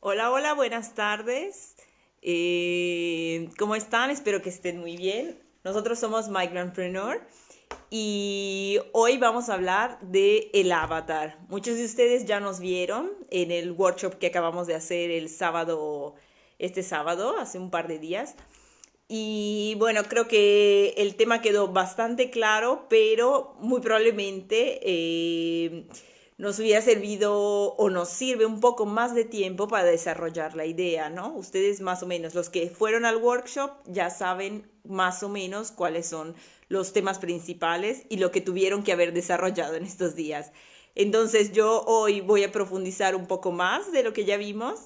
Hola, hola, buenas tardes. ¿Cómo están? Espero que estén muy bien. Nosotros somos Migrantpreneur y hoy vamos a hablar de el avatar. Muchos de ustedes ya nos vieron en el workshop que acabamos de hacer el sábado, este sábado, hace un par de días. Y bueno, creo que el tema quedó bastante claro, pero muy probablemente nos hubiera servido o nos sirve un poco más de tiempo para desarrollar la idea, ¿no? Ustedes más o menos, los que fueron al workshop ya saben más o menos cuáles son los temas principales y lo que tuvieron que haber desarrollado en estos días. Entonces yo hoy voy a profundizar un poco más de lo que ya vimos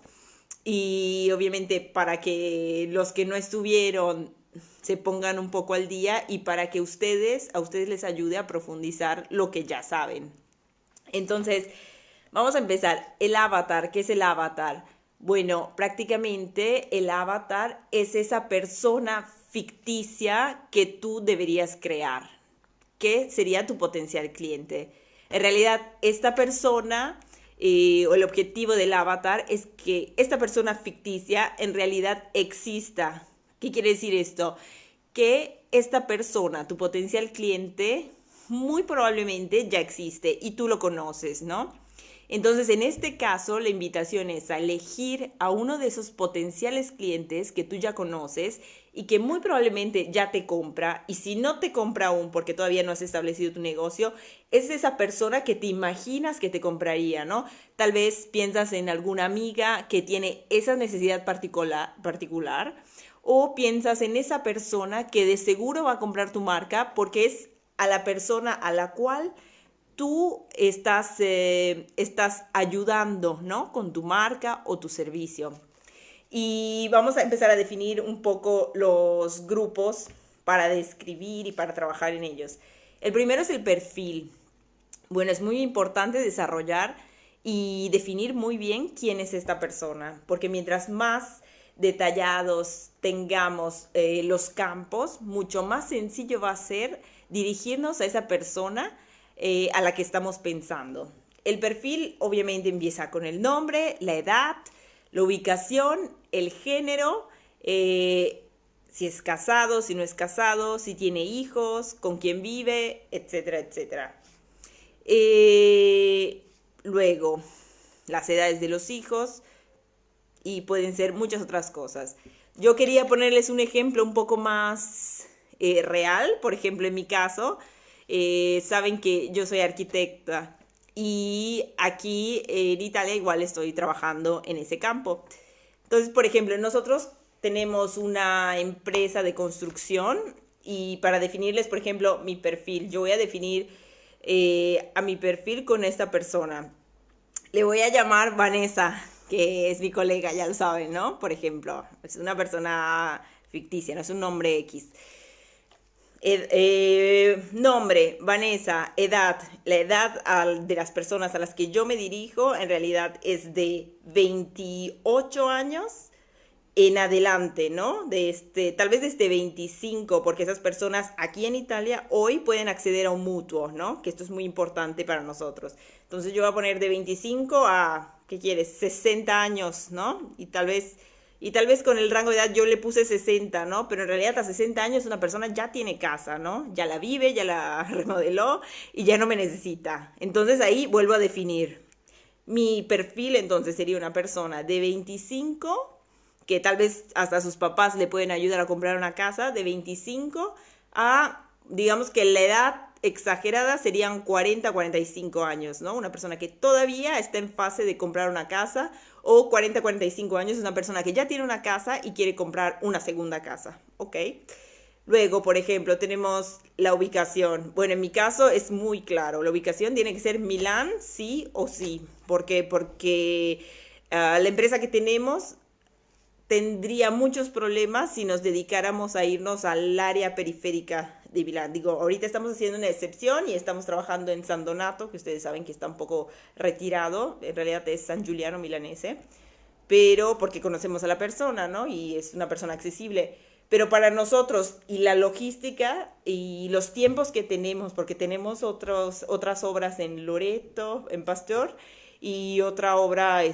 y obviamente para que los que no estuvieron se pongan un poco al día y para que a ustedes les ayude a profundizar lo que ya saben. Entonces, vamos a empezar. El avatar, ¿qué es el avatar? Bueno, prácticamente el avatar es esa persona ficticia que tú deberías crear, que sería tu potencial cliente. En realidad, esta persona o el objetivo del avatar es que esta persona ficticia en realidad exista. ¿Qué quiere decir esto? Que esta persona, tu potencial cliente, muy probablemente ya existe y tú lo conoces, ¿no? Entonces, en este caso, la invitación es a elegir a uno de esos potenciales clientes que tú ya conoces y que muy probablemente ya te compra. Y si no te compra aún porque todavía no has establecido tu negocio, es esa persona que te imaginas que te compraría, ¿no? Tal vez piensas en alguna amiga que tiene esa necesidad particular o piensas en esa persona que de seguro va a comprar tu marca porque es a la persona a la cual tú estás ayudando, ¿no? Con tu marca o tu servicio. Y vamos a empezar a definir un poco los grupos para describir y para trabajar en ellos. El primero es el perfil. Bueno, es muy importante desarrollar y definir muy bien quién es esta persona, porque mientras más detallados tengamos los campos, mucho más sencillo va a ser dirigirnos a esa persona a la que estamos pensando. El perfil obviamente empieza con el nombre, la edad, la ubicación, el género, si es casado, si no es casado, si tiene hijos, con quién vive, etcétera, etcétera. Luego, las edades de los hijos y pueden ser muchas otras cosas. Yo quería ponerles un ejemplo un poco más real. Por ejemplo, en mi caso, saben que yo soy arquitecta y aquí en Italia igual estoy trabajando en ese campo. Entonces, por ejemplo, nosotros tenemos una empresa de construcción y para definirles, por ejemplo, mi perfil, yo voy a definir a mi perfil con esta persona. Le voy a llamar Vanessa, que es mi colega, ya lo saben, ¿no? Por ejemplo, es una persona ficticia, no es un nombre X. Nombre, Vanessa, edad. La edad de las personas a las que yo me dirijo en realidad es de 28 años en adelante, ¿no? Tal vez desde 25, porque esas personas aquí en Italia hoy pueden acceder a un mutuo, ¿no? Que esto es muy importante para nosotros. Entonces yo voy a poner de 25 a, ¿qué quieres? 60 años, ¿no? Y tal vez con el rango de edad yo le puse 60, ¿no? Pero en realidad a 60 años una persona ya tiene casa, ¿no? Ya la vive, ya la remodeló y ya no me necesita. Entonces ahí vuelvo a definir. Mi perfil entonces sería una persona de 25 que tal vez hasta sus papás le pueden ayudar a comprar una casa, de 25 a, digamos que la edad exagerada serían 40, 45 años, ¿no? Una persona que todavía está en fase de comprar una casa o 40, 45 años es una persona que ya tiene una casa y quiere comprar una segunda casa, ¿ok? Luego, por ejemplo, tenemos la ubicación. Bueno, en mi caso es muy claro. La ubicación tiene que ser Milán, sí o sí. ¿Por qué? Porque la empresa que tenemos tendría muchos problemas si nos dedicáramos a irnos al área periférica de Milán. Digo, ahorita estamos haciendo una excepción y estamos trabajando en San Donato, que ustedes saben que está un poco retirado, en realidad es San Giuliano Milanese, pero porque conocemos a la persona, ¿no? Y es una persona accesible. Pero para nosotros y la logística y los tiempos que tenemos, porque tenemos otras obras en Loreto, en Pasteur, y otra obra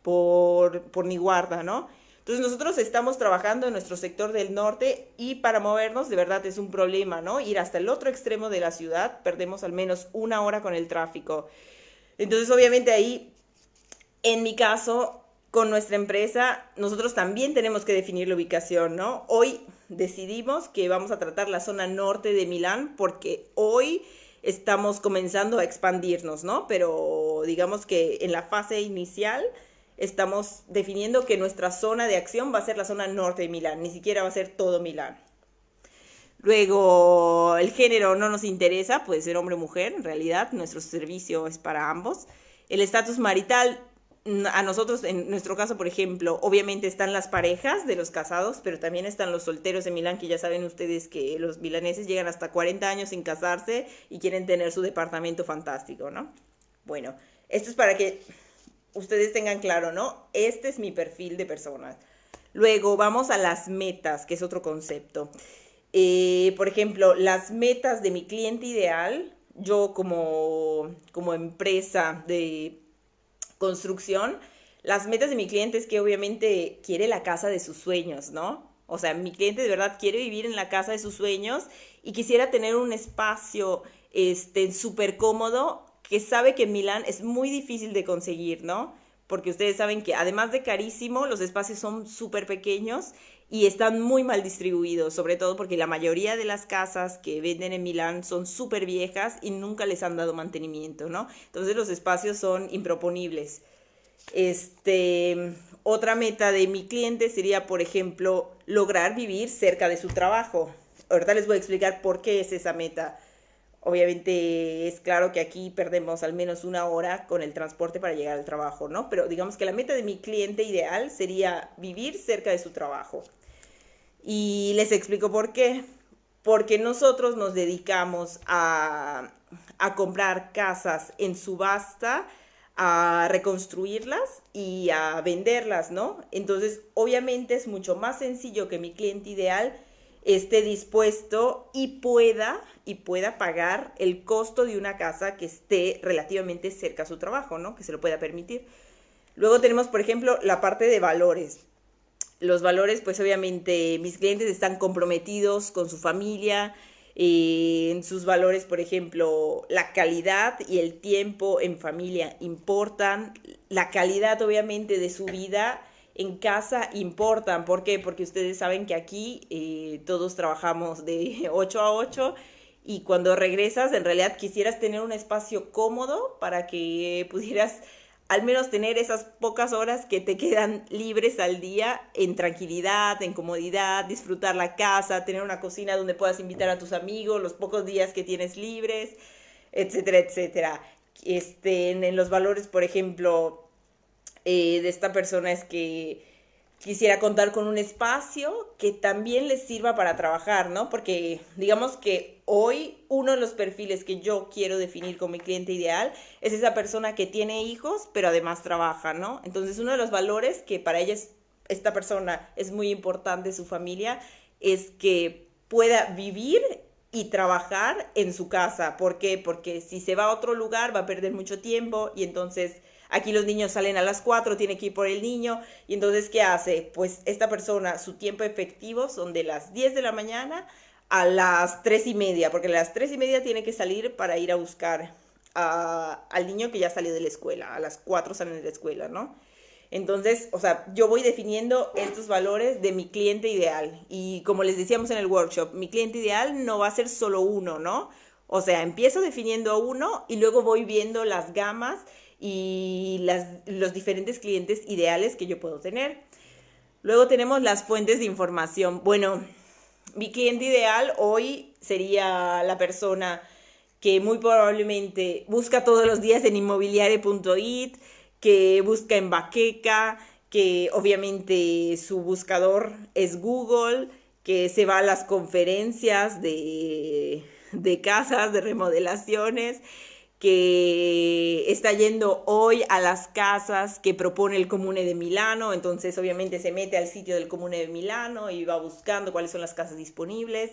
por Niguarda, ¿no? Entonces nosotros estamos trabajando en nuestro sector del norte y para movernos de verdad es un problema, ¿no? Ir hasta el otro extremo de la ciudad, perdemos al menos una hora con el tráfico. Entonces obviamente ahí, en mi caso, con nuestra empresa, nosotros también tenemos que definir la ubicación, ¿no? Hoy decidimos que vamos a tratar la zona norte de Milán porque hoy estamos comenzando a expandirnos, ¿no? Pero digamos que en la fase inicial estamos definiendo que nuestra zona de acción va a ser la zona norte de Milán, ni siquiera va a ser todo Milán. Luego, el género no nos interesa, puede ser hombre o mujer, en realidad, nuestro servicio es para ambos. El estatus marital, a nosotros, en nuestro caso, por ejemplo, obviamente están las parejas de los casados, pero también están los solteros de Milán, que ya saben ustedes que los milaneses llegan hasta 40 años sin casarse y quieren tener su departamento fantástico, ¿no? Bueno, esto es para que ustedes tengan claro, ¿no? Este es mi perfil de personas. Luego vamos a las metas, que es otro concepto. Por ejemplo, las metas de mi cliente ideal, yo como empresa de construcción, las metas de mi cliente es que obviamente quiere la casa de sus sueños, ¿no? O sea, mi cliente de verdad quiere vivir en la casa de sus sueños y quisiera tener un espacio súper cómodo, que sabe que en Milán es muy difícil de conseguir, ¿no? Porque ustedes saben que además de carísimo, los espacios son súper pequeños y están muy mal distribuidos, sobre todo porque la mayoría de las casas que venden en Milán son súper viejas y nunca les han dado mantenimiento, ¿no? Entonces los espacios son improponibles. Otra meta de mi cliente sería, por ejemplo, lograr vivir cerca de su trabajo. Ahorita les voy a explicar por qué es esa meta. Obviamente es claro que aquí perdemos al menos una hora con el transporte para llegar al trabajo, ¿no? Pero digamos que la meta de mi cliente ideal sería vivir cerca de su trabajo. Y les explico por qué. Porque nosotros nos dedicamos a comprar casas en subasta, a reconstruirlas y a venderlas, ¿no? Entonces, obviamente es mucho más sencillo que mi cliente ideal esté dispuesto y pueda pagar el costo de una casa que esté relativamente cerca a su trabajo, ¿no? Que se lo pueda permitir. Luego tenemos, por ejemplo, la parte de valores. Los valores, pues obviamente mis clientes están comprometidos con su familia, en sus valores, por ejemplo, la calidad y el tiempo en familia importan, la calidad obviamente de su vida en casa importan. ¿Por qué? Porque ustedes saben que aquí todos trabajamos de 8 a 8 y cuando regresas en realidad quisieras tener un espacio cómodo para que pudieras al menos tener esas pocas horas que te quedan libres al día en tranquilidad, en comodidad, disfrutar la casa, tener una cocina donde puedas invitar a tus amigos los pocos días que tienes libres, etcétera, etcétera. En los valores, por ejemplo, de esta persona es que quisiera contar con un espacio que también les sirva para trabajar, ¿no? Porque digamos que hoy uno de los perfiles que yo quiero definir con mi cliente ideal es esa persona que tiene hijos, pero además trabaja, ¿no? Entonces uno de los valores que para esta persona es muy importante, su familia, es que pueda vivir y trabajar en su casa. ¿Por qué? Porque si se va a otro lugar va a perder mucho tiempo y entonces aquí los niños salen a las 4, tiene que ir por el niño y entonces ¿qué hace? Pues esta persona, su tiempo efectivo son de las 10 de la mañana a las 3:30, porque a las 3:30 tiene que salir para ir a buscar al niño que ya salió de la escuela, a las 4 salen de la escuela, ¿no? Entonces, o sea, yo voy definiendo estos valores de mi cliente ideal y como les decíamos en el workshop, mi cliente ideal no va a ser solo uno, ¿no? O sea, empiezo definiendo a uno y luego voy viendo las gamas y los diferentes clientes ideales que yo puedo tener. Luego tenemos las fuentes de información. Bueno, mi cliente ideal hoy sería la persona que muy probablemente busca todos los días en inmobiliare.it, que busca en Baqueca, que obviamente su buscador es Google, que se va a las conferencias de casas, de remodelaciones, que está yendo hoy a las casas que propone el Comune de Milano, entonces obviamente se mete al sitio del Comune de Milano y va buscando cuáles son las casas disponibles,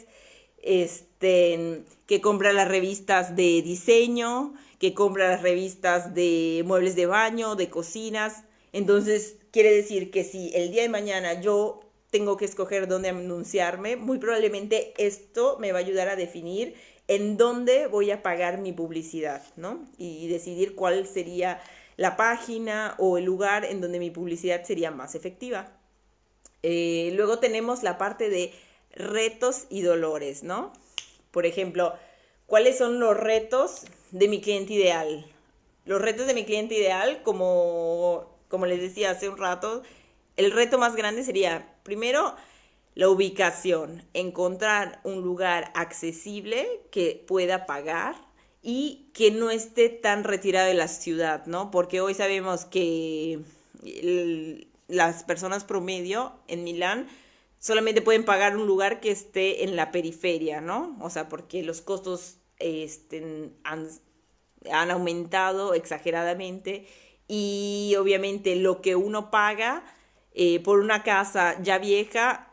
que compra las revistas de diseño, que compra las revistas de muebles de baño, de cocinas, Entonces, quiere decir que si el día de mañana yo tengo que escoger dónde anunciarme, muy probablemente esto me va a ayudar a definir en dónde voy a pagar mi publicidad, ¿no? Y decidir cuál sería la página o el lugar en donde mi publicidad sería más efectiva. Luego tenemos la parte de retos y dolores, ¿no? Por ejemplo, ¿cuáles son los retos de mi cliente ideal? Los retos de mi cliente ideal, como les decía hace un rato, el reto más grande sería, primero, la ubicación, encontrar un lugar accesible que pueda pagar y que no esté tan retirado de la ciudad, ¿no? Porque hoy sabemos que las personas promedio en Milán solamente pueden pagar un lugar que esté en la periferia, ¿no? O sea, porque los costos han aumentado exageradamente y obviamente lo que uno paga por una casa ya vieja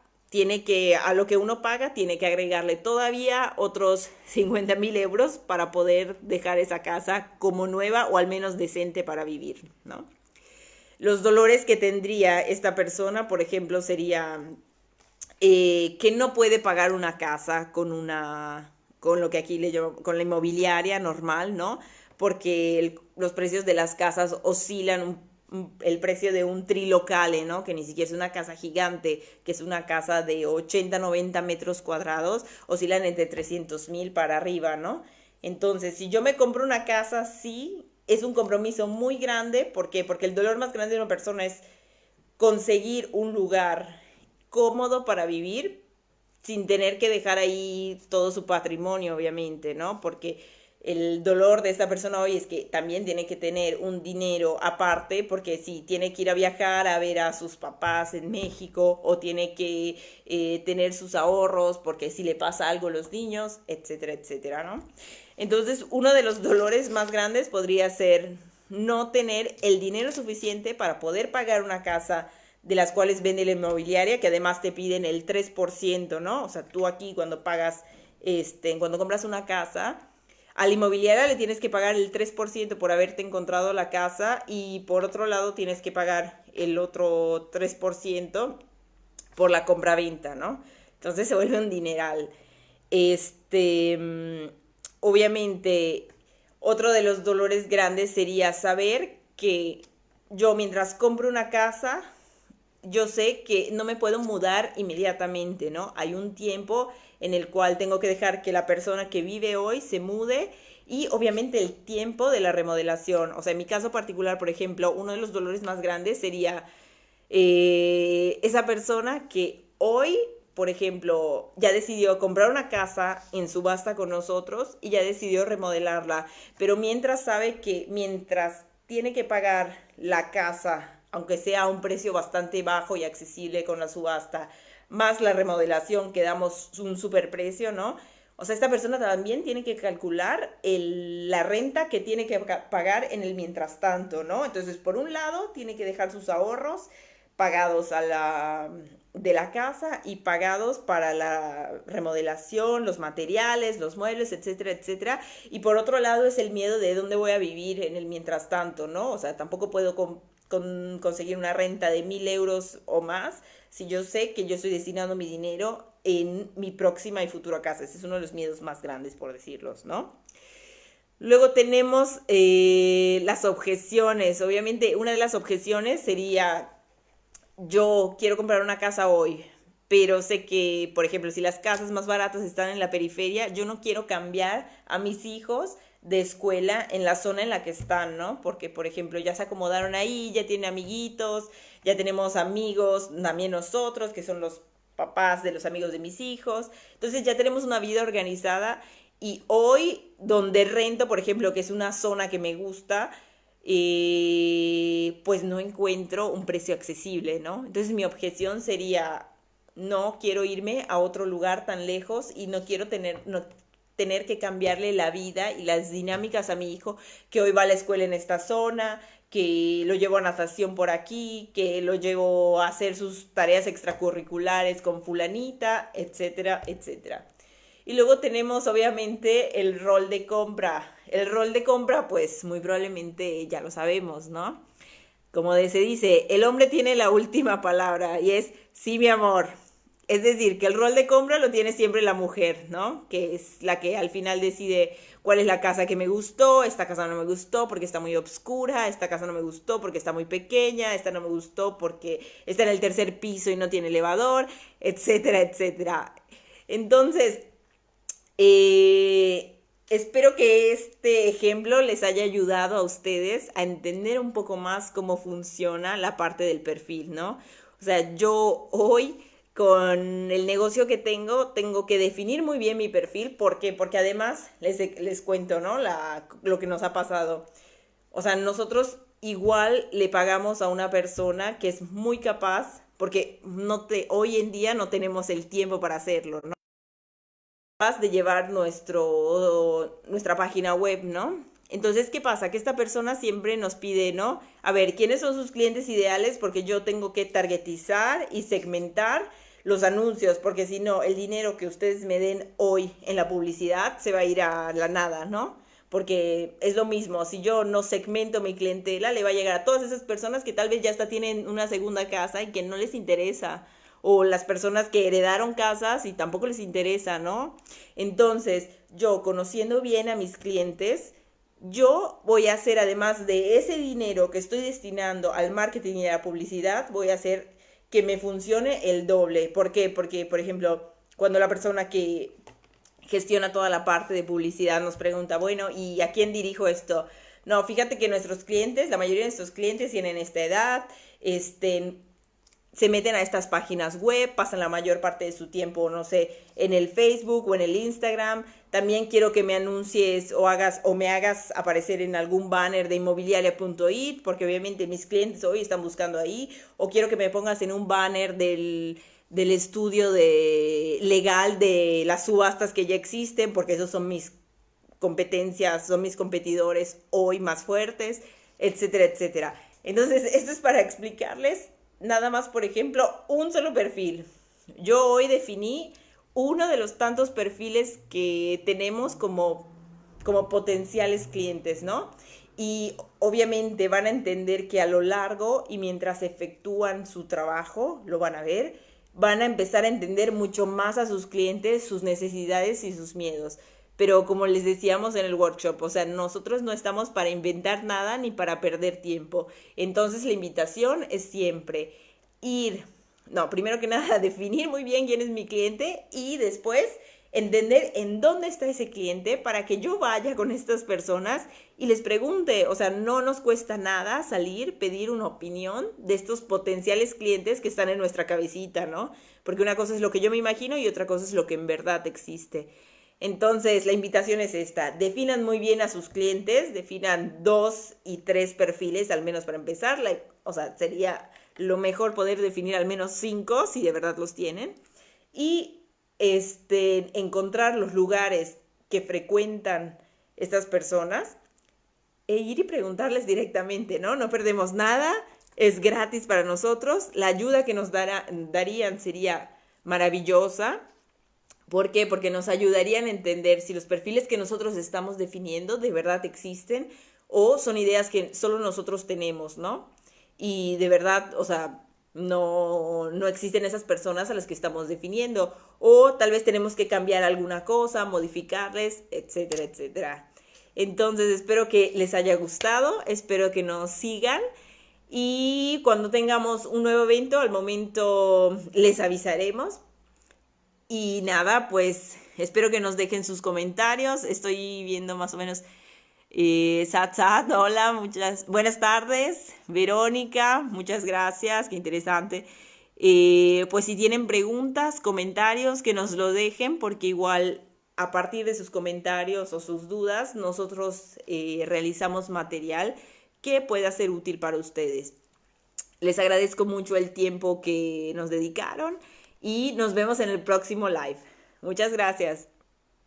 a lo que uno paga tiene que agregarle todavía otros 50,000 euros para poder dejar esa casa como nueva o al menos decente para vivir, ¿no? Los dolores que tendría esta persona, por ejemplo, sería que no puede pagar una casa con lo que aquí le llaman, con la inmobiliaria normal, ¿no? Porque los precios de las casas oscilan el precio de un trilocale, ¿no? Que ni siquiera es una casa gigante, que es una casa de 80, 90 metros cuadrados, oscilan entre 300,000 para arriba, ¿no? Entonces, si yo me compro una casa, sí, es un compromiso muy grande. ¿Por qué? Porque el dolor más grande de una persona es conseguir un lugar cómodo para vivir sin tener que dejar ahí todo su patrimonio, obviamente, ¿no? Porque el dolor de esta persona hoy es que también tiene que tener un dinero aparte, porque si tiene que ir a viajar a ver a sus papás en México, o tiene que tener sus ahorros, porque si le pasa algo a los niños, etcétera, etcétera, ¿no? Entonces, uno de los dolores más grandes podría ser no tener el dinero suficiente para poder pagar una casa de las cuales vende la inmobiliaria, que además te piden el 3%, ¿no? O sea, tú aquí cuando pagas, cuando compras una casa, a la inmobiliaria le tienes que pagar el 3% por haberte encontrado la casa, y por otro lado tienes que pagar el otro 3% por la compraventa, ¿no? Entonces se vuelve un dineral. Obviamente, otro de los dolores grandes sería saber que yo mientras compro una casa, yo sé que no me puedo mudar inmediatamente, ¿no? Hay un tiempo en el cual tengo que dejar que la persona que vive hoy se mude, y obviamente el tiempo de la remodelación. O sea, en mi caso particular, por ejemplo, uno de los dolores más grandes sería esa persona que hoy, por ejemplo, ya decidió comprar una casa en subasta con nosotros y ya decidió remodelarla, pero mientras sabe que mientras tiene que pagar la casa, aunque sea a un precio bastante bajo y accesible con la subasta, más la remodelación que damos un superprecio, ¿no? O sea, esta persona también tiene que calcular la renta que tiene que pagar en el mientras tanto, ¿no? Entonces, por un lado, tiene que dejar sus ahorros pagados de la casa y pagados para la remodelación, los materiales, los muebles, etcétera, etcétera. Y por otro lado es el miedo de dónde voy a vivir en el mientras tanto, ¿no? O sea, tampoco puedo conseguir una renta de 1,000 euros o más si yo sé que yo estoy destinando mi dinero en mi próxima y futura casa. Ese es uno de los miedos más grandes, por decirlos, ¿no? Luego tenemos las objeciones. Obviamente, una de las objeciones sería: yo quiero comprar una casa hoy, pero sé que, por ejemplo, si las casas más baratas están en la periferia, yo no quiero cambiar a mis hijos de escuela en la zona en la que están, ¿no? Porque, por ejemplo, ya se acomodaron ahí, ya tienen amiguitos, ya tenemos amigos, también nosotros, que son los papás de los amigos de mis hijos. Entonces ya tenemos una vida organizada, y hoy donde rento, por ejemplo, que es una zona que me gusta, pues no encuentro un precio accesible, ¿no? Entonces mi objeción sería: no quiero irme a otro lugar tan lejos y no quiero tener que cambiarle la vida y las dinámicas a mi hijo, que hoy va a la escuela en esta zona, que lo llevo a natación por aquí, que lo llevo a hacer sus tareas extracurriculares con fulanita, etcétera, etcétera. Y luego tenemos obviamente el rol de compra. El rol de compra, pues muy probablemente ya lo sabemos, ¿no? Como se dice, el hombre tiene la última palabra y es sí, mi amor. Es decir, que el rol de compra lo tiene siempre la mujer, ¿no? Que es la que al final decide cuál es la casa que me gustó, esta casa no me gustó porque está muy oscura, esta casa no me gustó porque está muy pequeña, esta no me gustó porque está en el tercer piso y no tiene elevador, etcétera, etcétera. Entonces, espero que este ejemplo les haya ayudado a ustedes a entender un poco más cómo funciona la parte del perfil, ¿no? O sea, yo hoy con el negocio que tengo que definir muy bien mi perfil. ¿Por qué? Porque además les cuento, ¿no? Lo que nos ha pasado. O sea, nosotros igual le pagamos a una persona que es muy capaz, porque hoy en día no tenemos el tiempo para hacerlo, ¿no? De llevar nuestra página web, ¿no? Entonces, ¿qué pasa? Que esta persona siempre nos pide, ¿no? A ver, ¿quiénes son sus clientes ideales? Porque yo tengo que targetizar y segmentar los anuncios, porque si no, el dinero que ustedes me den hoy en la publicidad se va a ir a la nada, ¿no? Porque es lo mismo, si yo no segmento mi clientela, le va a llegar a todas esas personas que tal vez ya hasta tienen una segunda casa y que no les interesa, o las personas que heredaron casas y tampoco les interesa, ¿no? Entonces, yo conociendo bien a mis clientes, yo voy a hacer, además de ese dinero que estoy destinando al marketing y a la publicidad, voy a hacer que me funcione el doble. ¿Por qué? Porque, por ejemplo, cuando la persona que gestiona toda la parte de publicidad nos pregunta, bueno, ¿y a quién dirijo esto? No, fíjate que nuestros clientes, la mayoría de nuestros clientes tienen esta edad, se meten a estas páginas web, pasan la mayor parte de su tiempo, no sé, en el Facebook o en el Instagram. También quiero que me anuncies o me hagas aparecer en algún banner de inmobiliaria.it, porque obviamente mis clientes hoy están buscando ahí. O quiero que me pongas en un banner del estudio legal de las subastas que ya existen, porque esos son mis competencias, son mis competidores hoy más fuertes, etcétera, etcétera. Entonces, esto es para explicarles nada más, por ejemplo, un solo perfil. Yo hoy definí uno de los tantos perfiles que tenemos como potenciales clientes, ¿no? Y obviamente van a entender que a lo largo y mientras efectúan su trabajo, lo van a ver, van a empezar a entender mucho más a sus clientes, sus necesidades y sus miedos. Pero como les decíamos en el workshop, o sea, nosotros no estamos para inventar nada ni para perder tiempo. Entonces la invitación es siempre primero que nada, definir muy bien quién es mi cliente y después entender en dónde está ese cliente para que yo vaya con estas personas y les pregunte. O sea, no nos cuesta nada salir, pedir una opinión de estos potenciales clientes que están en nuestra cabecita, ¿no? Porque una cosa es lo que yo me imagino y otra cosa es lo que en verdad existe. Entonces, la invitación es esta: definan muy bien a sus clientes, definan 2 y 3 perfiles, al menos para empezar. O sea, sería lo mejor poder definir al menos 5, si de verdad los tienen. Y encontrar los lugares que frecuentan estas personas e ir y preguntarles directamente, ¿no? No perdemos nada, es gratis para nosotros. La ayuda que nos darían sería maravillosa. ¿Por qué? Porque nos ayudarían a entender si los perfiles que nosotros estamos definiendo de verdad existen o son ideas que solo nosotros tenemos, ¿no? Y de verdad, o sea, no existen esas personas a las que estamos definiendo. O tal vez tenemos que cambiar alguna cosa, modificarles, etcétera, etcétera. Entonces, espero que les haya gustado, espero que nos sigan. Y cuando tengamos un nuevo evento, al momento les avisaremos. Y nada, pues espero que nos dejen sus comentarios. Estoy viendo más o menos. Sat, hola, buenas tardes. Verónica, muchas gracias, qué interesante. Pues si tienen preguntas, comentarios, que nos lo dejen, porque igual a partir de sus comentarios o sus dudas, nosotros realizamos material que pueda ser útil para ustedes. Les agradezco mucho el tiempo que nos dedicaron y nos vemos en el próximo live. Muchas gracias.